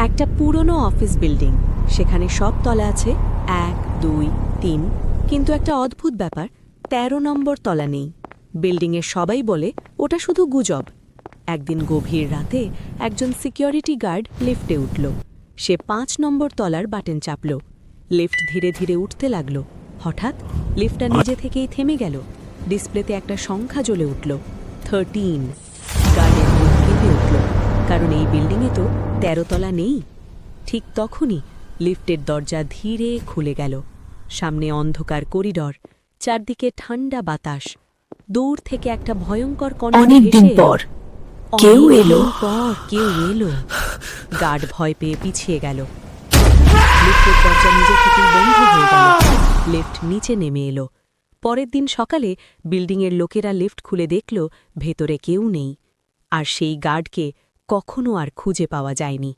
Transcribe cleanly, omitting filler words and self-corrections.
একটা পুরনো office building, সেখানে সব তলা আছে 1, 2, 3, কিন্তু একটা অদ্ভুত ব্যাপার, 13 নম্বর তলা নেই। বিল্ডিংয়ের সবাই বলে ওটা শুধু গুজব। একদিন গভীর রাতে একজন সিকিউরিটি গার্ড লিফটে উঠল। সে 5 নম্বর তলার বাটন চাপল। লিফট ধীরে ধীরে উঠতে লাগল। হঠাৎ লিফটটা নিজে থেকেই থেমে গেল। ডিসপ্লেতে একটা সংখ্যা জ্বলে উঠল, 13। গার্ডের মুখ কেঁপে উঠল, কারণ এই বিল্ডিংয়ে তো 13 তলা নেই। ঠিক তখনই লিফটের দরজা ধীরে খুলে গেল। সামনে অন্ধকার করিডর, চারদিকে ঠান্ডা বাতাস। দূর থেকে একটা ভয়ঙ্কর কণ্ঠ অনেকদিন ভেসে পর কেউ এলো। কেউ এলো। গার্ড ভয় পেয়ে পিছিয়ে গেল। লিফটের দরজা নিজে থেকেই বন্ধ হয়ে গেল। লিফট নিচে নেমে এলো। পরের দিন সকালে বিল্ডিংয়ের লোকেরা লিফট খুলে দেখল ভেতরে কেউ নেই। আর সেই গার্ডকে কখনো আর খুঁজে পাওয়া যায়নি।